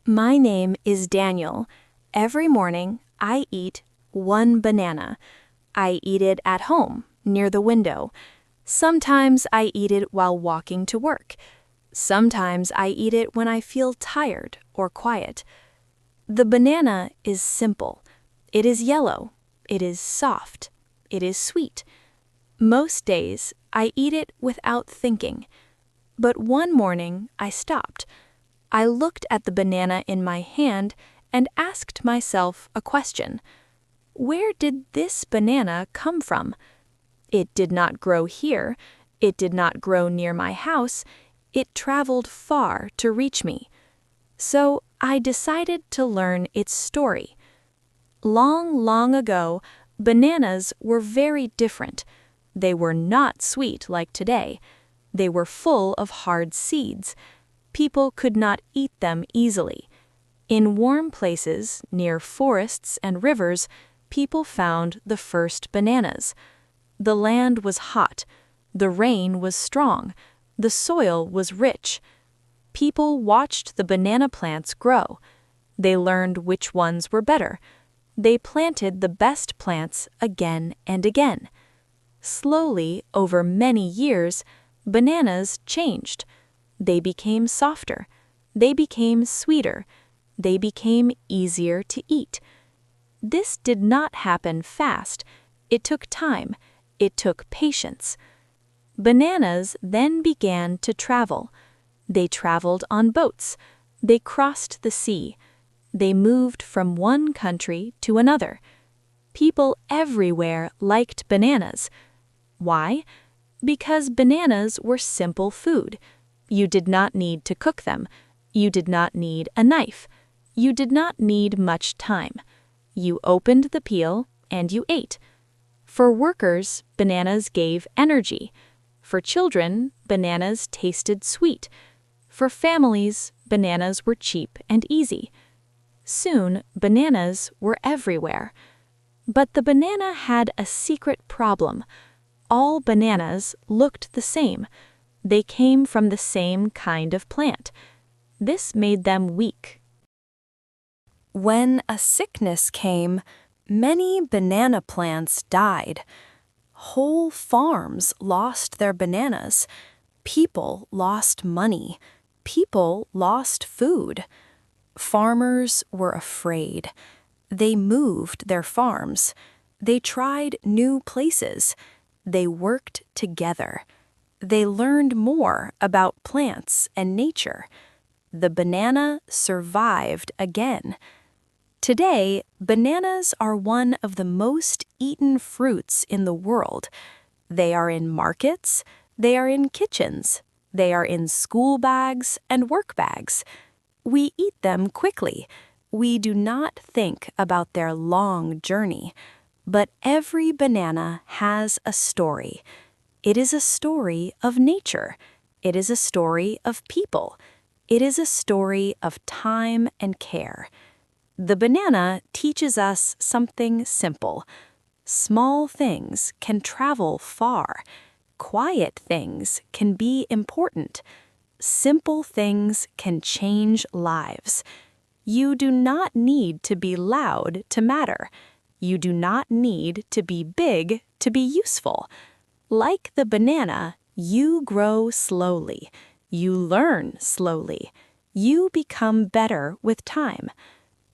My name is Daniel. Every morning, I eat one banana. I eat it at home, near the window. Sometimes I eat it while walking to work. Sometimes I eat it when I feel tired or quiet. The banana is simple. It is yellow. It is soft. It is sweet. Most days, I eat it without thinking. But one morning, I stopped. I looked at the banana in my hand and asked myself a question. Where did this banana come from? It did not grow here. It did not grow near my house. It traveled far to reach me. So I decided to learn its story. Long, long ago, bananas were very different. They were not sweet like today. They were full of hard seeds. People could not eat them easily. In warm places, near forests and rivers, people found the first bananas. The land was hot. The rain was strong. The soil was rich. People watched the banana plants grow. They learned which ones were better. They planted the best plants again and again. Slowly, over many years, bananas changed. They became softer. They became sweeter. They became easier to eat. This did not happen fast. It took time. It took patience. Bananas then began to travel. They traveled on boats. They crossed the sea. They moved from one country to another. People everywhere liked bananas. Why? Because bananas were simple food. You did not need to cook them. You did not need a knife. You did not need much time. You opened the peel and you ate. For workers, bananas gave energy. For children, bananas tasted sweet. For families, bananas were cheap and easy. Soon, bananas were everywhere. But the banana had a secret problem. All bananas looked the same. They came from the same kind of plant. This made them weak. When a sickness came, many banana plants died. Whole farms lost their bananas. People lost money. People lost food. Farmers were afraid. They moved their farms. They tried new places. They worked together. They learned more about plants and nature. The banana survived again. Today, bananas are one of the most eaten fruits in the world. They are in markets. They are in kitchens. They are in school bags and work bags. We eat them quickly. We do not think about their long journey. But every banana has a story. It is a story of nature. It is a story of people. It is a story of time and care. The banana teaches us something simple. Small things can travel far. Quiet things can be important. Simple things can change lives. You do not need to be loud to matter. You do not need to be big to be useful. Like the banana, you grow slowly. You learn slowly. You become better with time.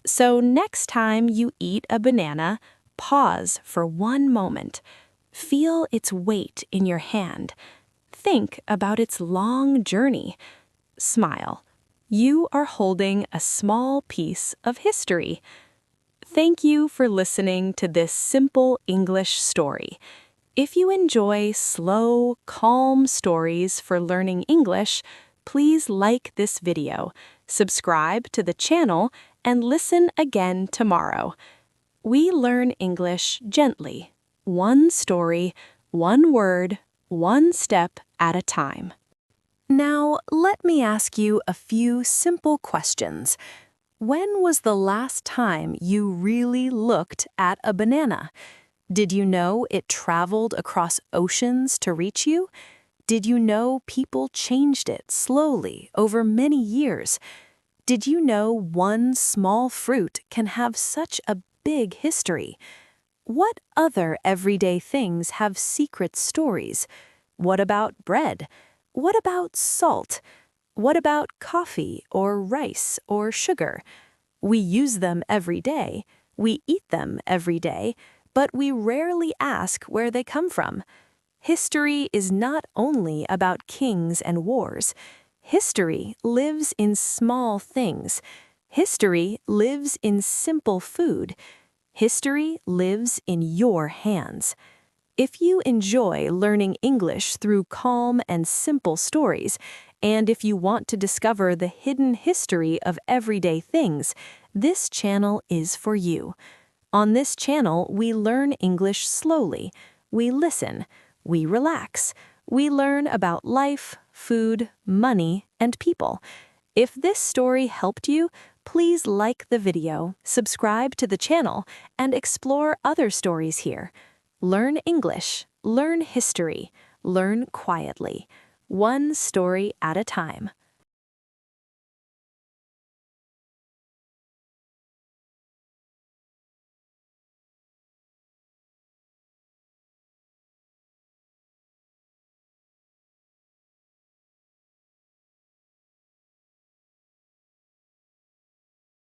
So next time you eat a banana, pause for one moment. Feel its weight in your hand. Think about its long journey. Smile. You are holding a small piece of history. Thank you for listening to this simple English story. If you enjoy slow, calm stories for learning English, please like this video, subscribe to the channel, and listen again tomorrow. We learn English gently, one story, one word, one step at a time. Now, let me ask you a few simple questions. When was the last time you really looked at a banana? Did you know it traveled across oceans to reach you? Did you know people changed it slowly over many years? Did you know one small fruit can have such a big history? What other everyday things have secret stories? What about bread? What about salt? What about coffee or rice or sugar? We use them every day, we eat them every day, but we rarely ask where they come from. History is not only about kings and wars. History lives in small things. History lives in simple food. History lives in your hands. If you enjoy learning English through calm and simple stories, and if you want to discover the hidden history of everyday things, this channel is for you. On this channel, we learn English slowly. We listen. We relax. We learn about life, food, money, and people. If this story helped you, please like the video, subscribe to the channel, and explore other stories here. Learn English, learn history, learn quietly, one story at a time.